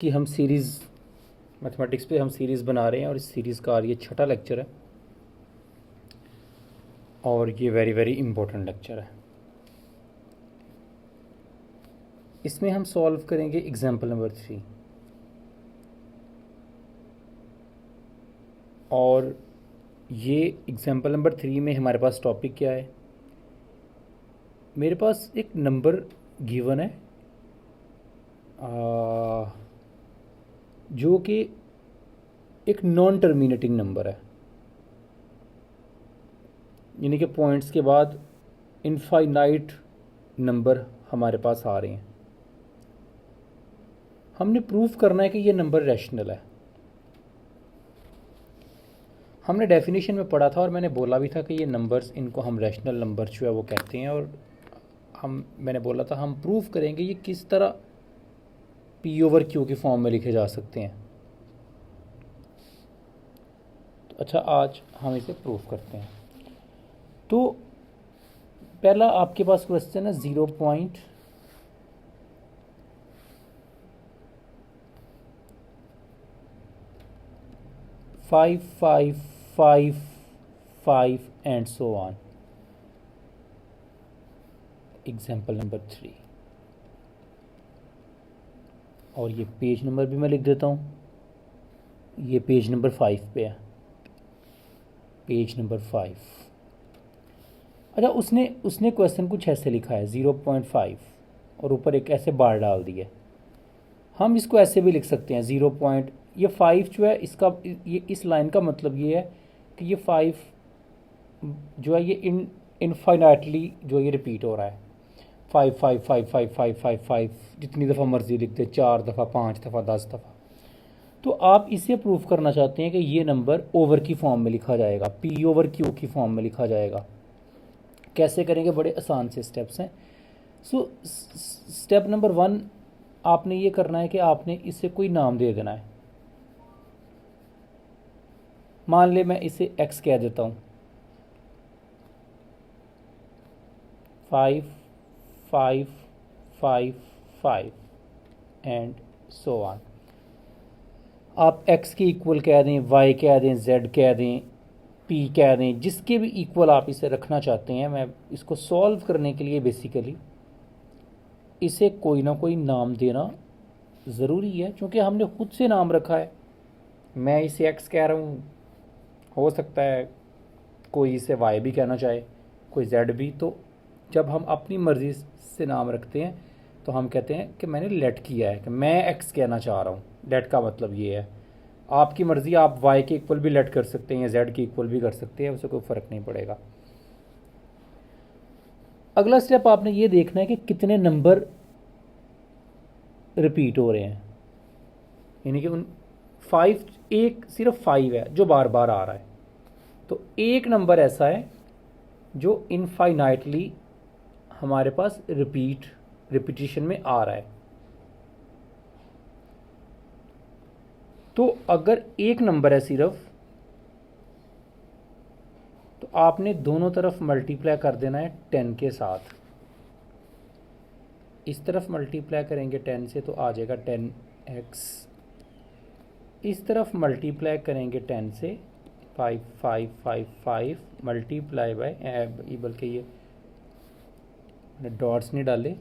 कि हम series mathematics पे हम सीरीज़ बना रहे हैं और इस सीरीज़ का ये छठा लेक्चर है और ये वेरी वेरी इम्पोर्टेंट लेक्चर है। इसमें हम सॉल्व करेंगे एग्जाम्पल नंबर 3 और ये एग्जाम्पल नंबर 3 में हमारे पास टॉपिक क्या है। मेरे पास एक नंबर गिवन है जो कि एक नॉन टर्मिनेटिंग नंबर है, यानी कि पॉइंट्स के बाद इनफाइनाइट नंबर हमारे पास आ रहे हैं। हमने प्रूफ करना है कि ये नंबर रैशनल है। हमने डेफिनेशन में पढ़ा था और मैंने बोला भी था कि ये नंबर्स, इनको हम रैशनल नंबर जो है वो कहते हैं और मैंने बोला था हम प्रूफ करेंगे ये किस तरह पी ओवर क्यू की फॉर्म में लिखे जा सकते हैं। तो अच्छा, आज हम इसे प्रूफ करते हैं। तो पहला आपके पास क्वेश्चन है 0.5555 and so on. Example number 3 और ये पेज नंबर भी मैं लिख देता हूँ। ये पेज नंबर 5 पे है, पेज नंबर 5। अच्छा, उसने क्वेश्चन कुछ ऐसे लिखा है 0.5 और ऊपर एक ऐसे बार डाल दिया। हम इसको ऐसे भी लिख सकते हैं 0 पॉइंट, ये 5 जो है इसका, ये इस लाइन का मतलब ये है कि ये 5 जो है ये इनफाइनाइटली जो ये रिपीट हो रहा है। 5 जितनी दफ़ा मर्जी लिख दे, 4 दफ़ा, 5 दफ़ा, 10 दफ़ा। तो आप इसे प्रूफ करना चाहते हैं कि ये नंबर ओवर की फॉर्म में लिखा जाएगा, पी ओवर क्यू की फॉर्म में लिखा जाएगा। कैसे करेंगे? बड़े आसान से स्टेप्स हैं। सो स्टेप नंबर 1, आपने ये करना है कि आपने इसे कोई नाम दे देना है। मान ले मैं इसे x कह देता हूँ। 5 5 5 5 एंड सो ऑन। आप x के इक्वल कह दें, y कह दें, z कह दें, p कह दें, जिसके भी इक्वल आप इसे रखना चाहते हैं। मैं इसको सॉल्व करने के लिए बेसिकली इसे कोई ना कोई नाम देना ज़रूरी है, क्योंकि हमने खुद से नाम रखा है। मैं इसे x कह रहा हूँ, हो सकता है कोई इसे y भी कहना चाहे, कोई z भी। तो जब हम अपनी मर्ज़ी से नाम रखते हैं तो हम कहते हैं कि मैंने लेट किया है, कि मैं x कहना चाह रहा हूँ। लेट का मतलब ये है, आपकी मर्ज़ी, आप y के इक्वल भी लेट कर सकते हैं या z के इक्वल भी कर सकते हैं, उससे कोई फ़र्क नहीं पड़ेगा। अगला स्टेप आपने ये देखना है कि कितने नंबर रिपीट हो रहे हैं, यानी कि उन 5, एक सिर्फ 5 है जो बार बार आ रहा है। तो एक नंबर ऐसा है जो इनफाइनाइटली हमारे पास रिपीटिशन में आ रहा है। तो अगर एक नंबर है सिर्फ, तो आपने दोनों तरफ मल्टीप्लाई कर देना है 10 के साथ। इस तरफ मल्टीप्लाई करेंगे 10 से तो आ जाएगा 10x। इस तरफ मल्टीप्लाई करेंगे 10 से 5 5 5 5 मल्टीप्लाई बाय, बल्कि ये डॉट्स नहीं डाले,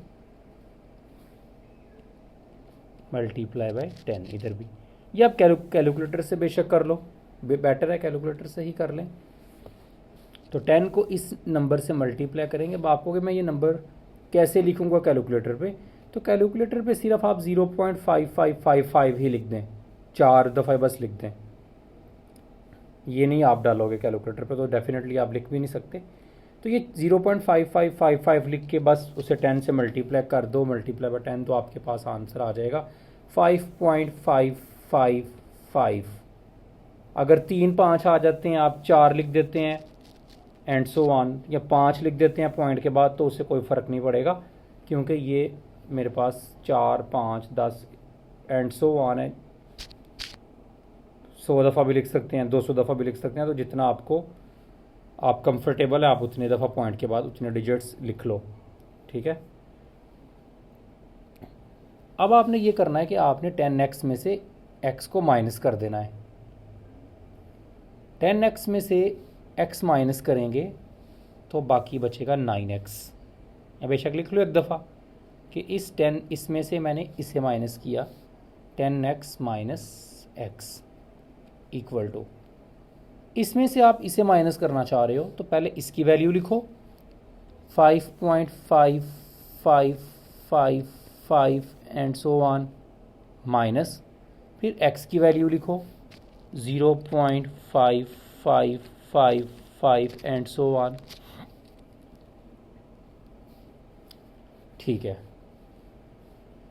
मल्टीप्लाई बाय 10 इधर भी। ये आप कैलकुलेटर से बेशक कर लो, बेटर है कैलकुलेटर से ही कर लें। तो 10 को इस नंबर से मल्टीप्लाई करेंगे। अब आपको कि मैं ये नंबर कैसे लिखूंगा कैलकुलेटर पे, तो कैलकुलेटर पे सिर्फ आप 0.5555 ही लिख दें, 4 दफ़ा बस लिख दें। ये नहीं आप डालोगे कैलकुलेटर पे तो डेफिनेटली आप लिख भी नहीं सकते। तो ये 0.5555 लिख के बस उसे 10 से मल्टीप्लाई कर दो, मल्टीप्लाई बाय 10, तो आपके पास आंसर आ जाएगा 5.555। अगर 3 5 आ जाते हैं, आप 4 लिख देते हैं एंड सो ऑन, या 5 लिख देते हैं पॉइंट के बाद, तो उससे कोई फ़र्क नहीं पड़ेगा, क्योंकि ये मेरे पास 4 5 10 एंड सो ऑन है। 100 दफ़ा भी लिख सकते हैं, 200 दफ़ा भी लिख सकते हैं। तो जितना आप कंफर्टेबल है, आप उतने दफ़ा पॉइंट के बाद उतने डिजिट्स लिख लो, ठीक है। अब आपने ये करना है कि आपने 10x में से x को माइनस कर देना है। 10x में से x माइनस करेंगे तो बाकी बचेगा 9x। बेशक लिख लो एक दफ़ा कि इसमें से मैंने इसे माइनस किया, 10x minus x equal to, इसमें से आप इसे माइनस करना चाह रहे हो तो पहले इसकी वैल्यू लिखो 5.5555 एंड सो ऑन, माइनस फिर x की वैल्यू लिखो 0.5555 एंड सो ऑन। ठीक है,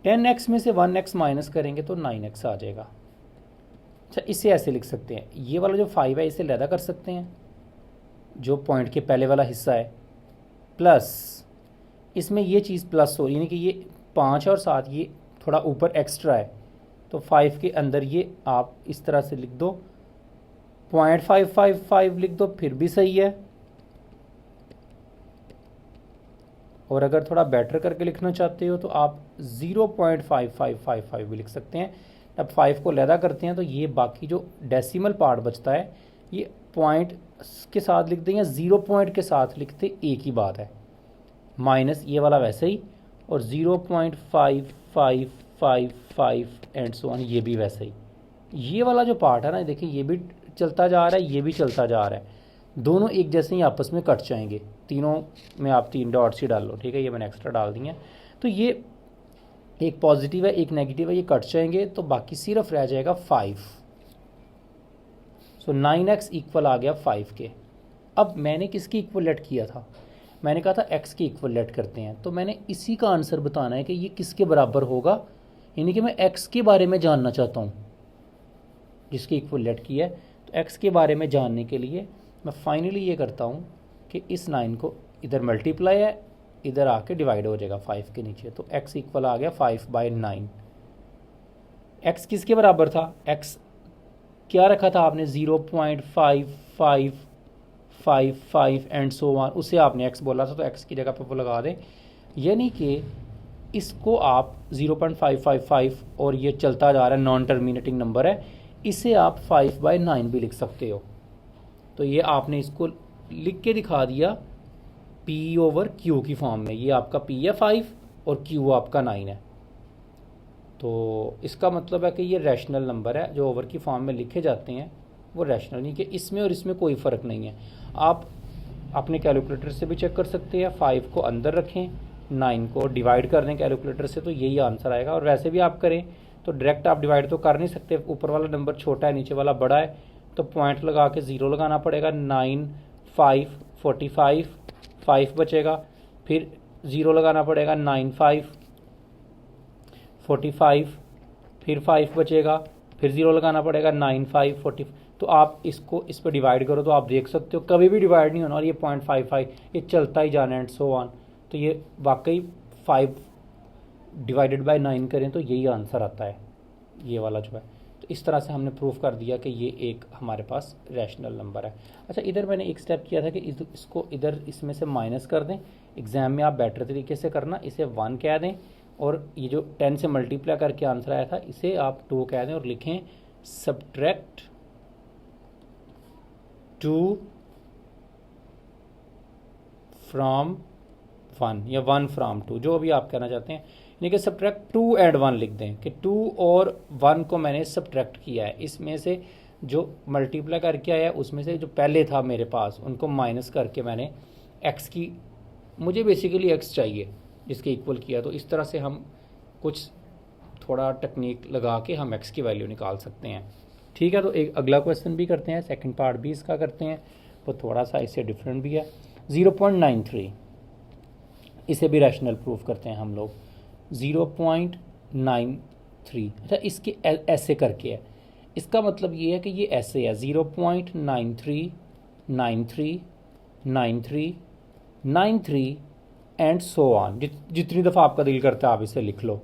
10x में से 1x माइनस करेंगे तो 9x आ जाएगा। अच्छा, इसे ऐसे लिख सकते हैं, ये वाला जो 5 है इसे लैदा कर सकते हैं, जो पॉइंट के पहले वाला हिस्सा है, प्लस इसमें ये चीज़ प्लस हो, यानी कि ये 5 और 7 ये थोड़ा ऊपर एक्स्ट्रा है, तो 5 के अंदर ये आप इस तरह से लिख दो, 0.555 लिख दो फिर भी सही है। और अगर थोड़ा बेटर करके लिखना चाहते हो तो आप 0.5555 भी लिख सकते हैं। अब 5 को लैदा करते हैं तो ये बाकी जो डेसिमल पार्ट बचता है ये पॉइंट के साथ लिखते हैं या 0 पॉइंट के साथ लिखते, एक ही बात है, माइनस ये वाला वैसे ही, और 0.5555 एंड सो ऑन, ये भी वैसे ही। ये वाला जो पार्ट है ना, देखिए ये भी चलता जा रहा है, ये भी चलता जा रहा है, दोनों एक जैसे ही आपस में कट जाएंगे। तीनों में आप 3 डॉट्स ही डाल लो, ठीक है, ये मैंने एक्स्ट्रा डाल दी हैं। तो ये एक पॉजिटिव है एक नेगेटिव है, ये कट जाएंगे तो बाकी सिर्फ रह जाएगा 5। सो 9x इक्वल आ गया 5 के। अब मैंने किसकी इक्वल लेट किया था, मैंने कहा था x की इक्वल लेट करते हैं, तो मैंने इसी का आंसर बताना है कि ये किसके बराबर होगा, यानी कि मैं x के बारे में जानना चाहता हूँ जिसकी इक्वल लेट की है। तो x के बारे में जानने के लिए मैं फाइनली ये करता हूँ कि इस 9 को इधर मल्टीप्लाई है, इधर आके डिवाइड हो जाएगा 5 के नीचे, तो x इक्वल आ गया 5/9। x किसके बराबर था, x क्या रखा था आपने 0.5555 एंड सो ऑन, उसे आपने x बोला था, तो x की जगह पे वो लगा दें, यानी कि इसको आप 0.555 और ये चलता जा रहा है नॉन टर्मिनेटिंग नंबर है, इसे आप 5/9 भी लिख सकते हो। तो ये आपने इसको लिख के दिखा दिया P/Q की फॉर्म में, ये आपका P है 5 और Q आपका 9 है। तो इसका मतलब है कि ये रैशनल नंबर है, जो ओवर की फॉर्म में लिखे जाते हैं वो रैशनल, नहीं कि इसमें और इसमें कोई फ़र्क नहीं है। आप अपने कैलकुलेटर से भी चेक कर सकते हैं, 5 को अंदर रखें, 9 को डिवाइड कर दें कैलकुलेटर से, तो यही आंसर आएगा। और वैसे भी आप करें तो डायरेक्ट आप डिवाइड तो कर नहीं सकते, ऊपर वाला नंबर छोटा है नीचे वाला बड़ा है, तो पॉइंट लगा के 0 लगाना पड़ेगा। 9 5 45, 5 बचेगा, फिर 0 लगाना पड़ेगा, 9 5 45, फिर 5 बचेगा, फिर 0 लगाना पड़ेगा, 9 5 40। तो आप इसको इस पर डिवाइड करो तो आप देख सकते हो कभी भी डिवाइड नहीं होना, और ये 0.55 ये चलता ही जाना एंड सो ऑन। तो ये वाकई 5 डिवाइडेड बाय 9 करें तो यही आंसर आता है, ये वाला जो है। तो इस तरह से हमने प्रूफ कर दिया कि ये एक हमारे पास रैशनल नंबर है। अच्छा, इधर मैंने एक स्टेप किया था कि इसको इधर इसमें से माइनस कर दें, एग्ज़ाम में आप बेटर तरीके से करना, इसे 1 कह दें, और ये जो 10 से मल्टीप्लाई करके आंसर आया था इसे आप 2 कह दें और लिखें सब्ट्रैक्ट 2 फ्रॉम 1 या 1 फ्रॉम 2, जो भी आप कहना चाहते हैं, यानी कि सब्ट्रैक्ट 2 एंड 1 लिख दें कि 2 और 1 को मैंने सब्ट्रैक्ट किया है, इसमें से जो मल्टीप्लाई करके आया उसमें से जो पहले था मेरे पास उनको माइनस करके मैंने x की, मुझे बेसिकली x चाहिए जिसके इक्वल किया, तो इस तरह से हम कुछ थोड़ा टेक्निक लगा के हम x की वैल्यू निकाल सकते हैं। ठीक है, तो एक अगला क्वेश्चन भी करते हैं, सेकंड पार्ट भी इसका करते हैं, वो थोड़ा सा इससे डिफरेंट भी है। 0.93 इसे भी रैशनल प्रूफ करते हैं हम लोग, 0.93। अच्छा, इसके ऐसे करके है, इसका मतलब ये है कि ये ऐसे है 0.93 93 93 93 एंड सो ऑन, जितनी दफ़ा आपका दिल करता है आप इसे लिख लो।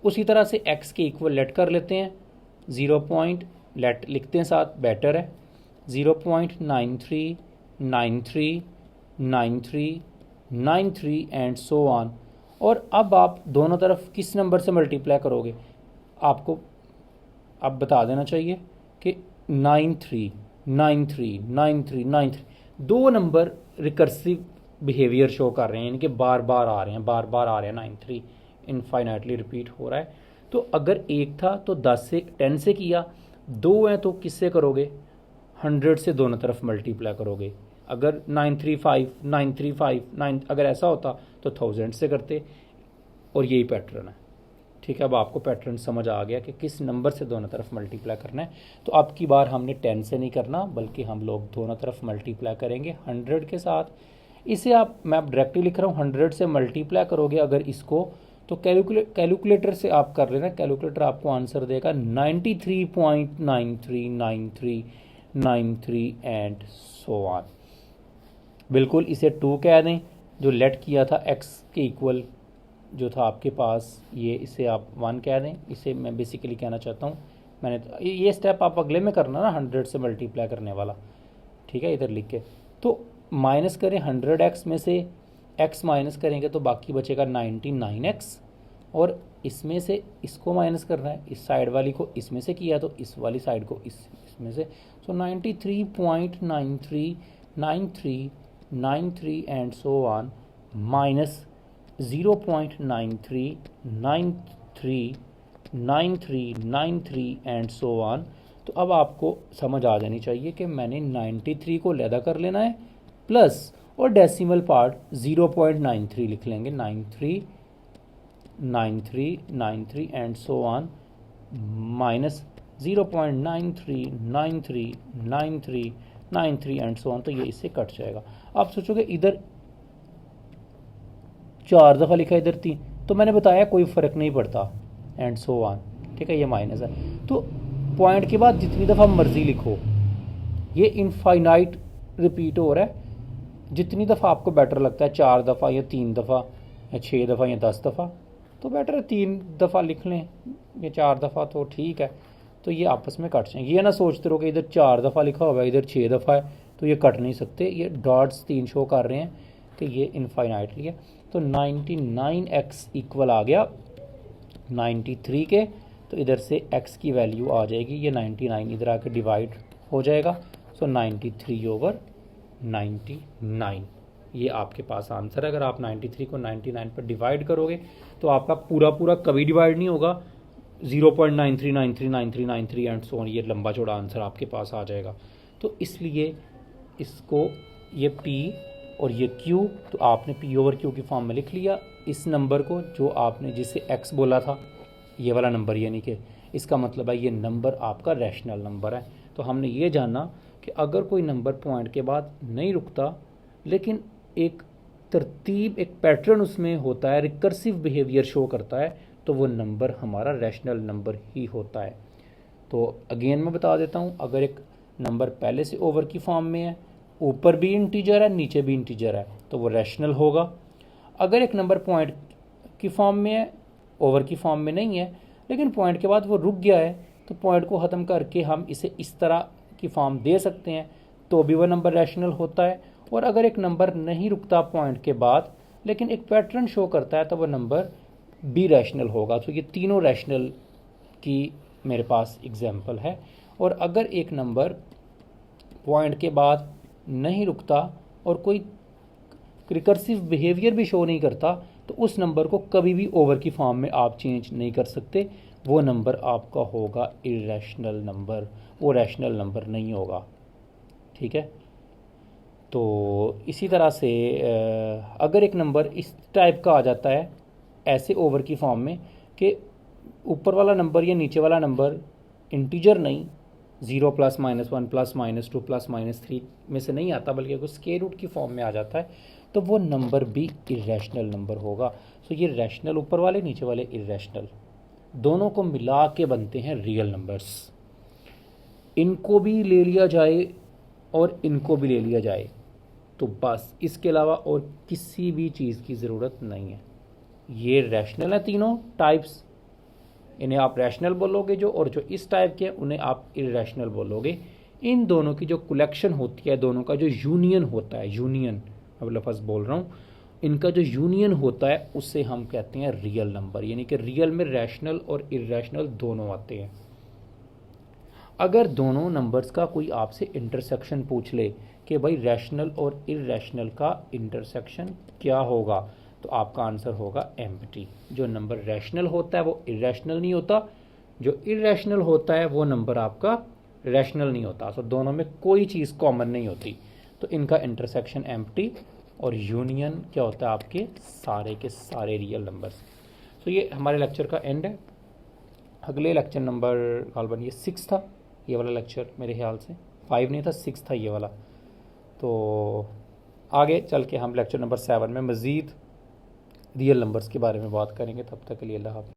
उसी तरह से x के इक्वल लेट कर लेते हैं, 0 पॉइंट लेट लिखते हैं साथ, बेटर है, 0.93 93 93 93 एंड सो ऑन। और अब आप दोनों तरफ किस नंबर से मल्टीप्लाई करोगे, आपको अब बता देना चाहिए कि 93 दो नंबर रिकर्सिव बिहेवियर शो कर रहे हैं, यानी कि बार बार आ रहे हैं 93 इनफाइनाइटली रिपीट हो रहा है। तो अगर एक था तो 10 से किया, दो हैं तो किससे करोगे, 100 से दोनों तरफ मल्टीप्लाई करोगे। अगर 935 अगर ऐसा होता तो 1000 से करते, और यही पैटर्न है। ठीक है, अब आपको पैटर्न समझ आ गया कि किस नंबर से दोनों तरफ मल्टीप्लाई करना है। तो अब की बार हमने 10 से नहीं करना, बल्कि हम लोग दोनों तरफ मल्टीप्लाई करेंगे 100 के साथ। इसे मैं डायरेक्टली लिख रहा हूँ, 100 से मल्टीप्लाई करोगे अगर इसको, तो कैलकुलेटर से आप कर लेना। कैलकुलेटर आपको आंसर देगा 93.939393 एंड सो ऑन। बिल्कुल इसे 2 कह दें, जो लेट किया था x के इक्वल जो था आपके पास, ये इसे आप 1 कह दें। इसे मैं बेसिकली कहना चाहता हूँ, मैंने ये स्टेप आप अगले में करना ना, 100 से मल्टीप्लाई करने वाला। ठीक है, इधर लिख के तो माइनस करें 100x में से x माइनस करेंगे तो बाकी बचेगा 99x, और इसमें से इसको माइनस करना है, इस साइड वाली को इसमें से किया तो इस वाली साइड को इसमें से। सो 93.939393 and so on minus 0.93939393 and so on. तो अब आपको समझ आ जानी चाहिए कि मैंने 93 को लैदा कर लेना है प्लस, और डेसिमल पार्ट 0.93 लिख लेंगे, 93 and so on minus 0.93939393 and so on. तो ये इससे कट जाएगा। आप सोचोगे इधर 4 दफ़ा लिखा, इधर 3, तो मैंने बताया कोई फ़र्क नहीं पड़ता एंड सो ऑन। ठीक है, ये माइनस है, तो पॉइंट के बाद जितनी दफ़ा मर्जी लिखो, ये इनफाइनाइट रिपीट हो रहा है। जितनी दफ़ा आपको बेटर लगता है, 4 दफ़ा या 3 दफ़ा या 6 दफ़ा या 10 दफ़ा, तो बेटर है 3 दफ़ा लिख लें या 4 दफ़ा, तो ठीक है। तो ये आपस में कट जाएंगे। ये ना सोचते रहो कि इधर 4 दफ़ा लिखा हुआ है, इधर 6 दफ़ा है, तो ये कट नहीं सकते। ये डॉट्स 3 शो कर रहे हैं कि ये इनफाइनाइटली है। तो 99x इक्वल आ गया 93 के, तो इधर से x की वैल्यू आ जाएगी, ये 99 इधर आके डिवाइड हो जाएगा। सो 93/99 ये आपके पास आंसर है। अगर आप 93 को 99 पर डिवाइड करोगे तो आपका पूरा कभी डिवाइड नहीं होगा, 0.93939393 एंड सो ऑन, ये लंबा चौड़ा आंसर आपके पास आ जाएगा। तो इसलिए इसको ये p और ये q, तो आपने p/q की फॉर्म में लिख लिया इस नंबर को, जो आपने जिसे x बोला था, ये वाला नंबर, यानी कि इसका मतलब है ये नंबर आपका रैशनल नंबर है। तो हमने ये जाना कि अगर कोई नंबर पॉइंट के बाद नहीं रुकता, लेकिन एक तरतीब, एक पैटर्न उसमें होता है, रिकर्सिव बिहेवियर शो करता है, तो वो नंबर हमारा रैशनल नंबर ही होता है। तो अगेन मैं बता देता हूँ, अगर एक नंबर पहले से ओवर की फॉर्म में है, ऊपर भी इंटीजर है नीचे भी इंटीजर है, तो वो रैशनल होगा। अगर एक नंबर पॉइंट की फॉर्म में है, ओवर की फॉर्म में नहीं है, लेकिन पॉइंट के बाद वो रुक गया है, तो पॉइंट को ख़त्म करके हम इसे इस तरह की फॉर्म दे सकते हैं, तो भी वह नंबर रैशनल होता है। और अगर एक नंबर नहीं रुकता पॉइंट के बाद, लेकिन एक पैटर्न शो करता है, तो वह नंबर भी रैशनल होगा। तो ये तीनों रैशनल की मेरे पास एग्जाम्पल है। और अगर एक नंबर पॉइंट के बाद नहीं रुकता और कोई रिकर्सिव बिहेवियर भी शो नहीं करता, तो उस नंबर को कभी भी ओवर की फॉर्म में आप चेंज नहीं कर सकते, वो नंबर आपका होगा इरेशनल नंबर, वो रैशनल नंबर नहीं होगा। ठीक है, तो इसी तरह से अगर एक नंबर इस टाइप का आ जाता है ऐसे ओवर की फॉर्म में कि ऊपर वाला नंबर या नीचे वाला नंबर इंटीजर नहीं, 0 + -1 + -2 + -3 में से नहीं आता, बल्कि अगर स्क्वायर रूट की फॉर्म में आ जाता है, तो वो नंबर भी इरेशनल नंबर होगा। सो ये रैशनल ऊपर वाले, नीचे वाले इरेशनल, दोनों को मिला के बनते हैं रियल नंबर्स। इनको भी ले लिया जाए और इनको भी ले लिया जाए तो बस, इसके अलावा और किसी भी चीज़ की ज़रूरत नहीं है। ये रैशनल है तीनों टाइप्स, इन्हें आप रैशनल बोलोगे जो, और जो इस टाइप के हैं उन्हें आप इरेशनल बोलोगे। इन दोनों की जो कलेक्शन होती है, दोनों का जो यूनियन होता है, यूनियन अब लफ्ज़ बोल रहा हूँ, इनका जो यूनियन होता है उससे हम कहते हैं रियल नंबर, यानी कि रियल में रैशनल और इरेशनल दोनों आते हैं। अगर दोनों नंबर्स का कोई आपसे इंटरसेक्शन पूछ ले कि भाई रैशनल और इरेशनल का इंटरसेक्शन क्या होगा, तो आपका आंसर होगा एम्प्टी। जो नंबर रैशनल होता है वो इरेशनल नहीं होता, जो इरेशनल होता है वो नंबर आपका रैशनल नहीं होता। सो दोनों में कोई चीज़ कॉमन नहीं होती, तो इनका इंटरसेक्शन एम्प्टी और यूनियन क्या होता है आपके सारे के सारे रियल नंबर्स। सो ये हमारे लेक्चर का एंड है। अगले लेक्चर नंबर गालबन ये 6 था, ये वाला लेक्चर मेरे ख्याल से 5 नहीं था, 6 था ये वाला। तो आगे चल के हम लेक्चर नंबर 7 में मज़ीद रियल नंबर्स के बारे में बात करेंगे। तब तक के लिए अल्लाह हाफ़िज़।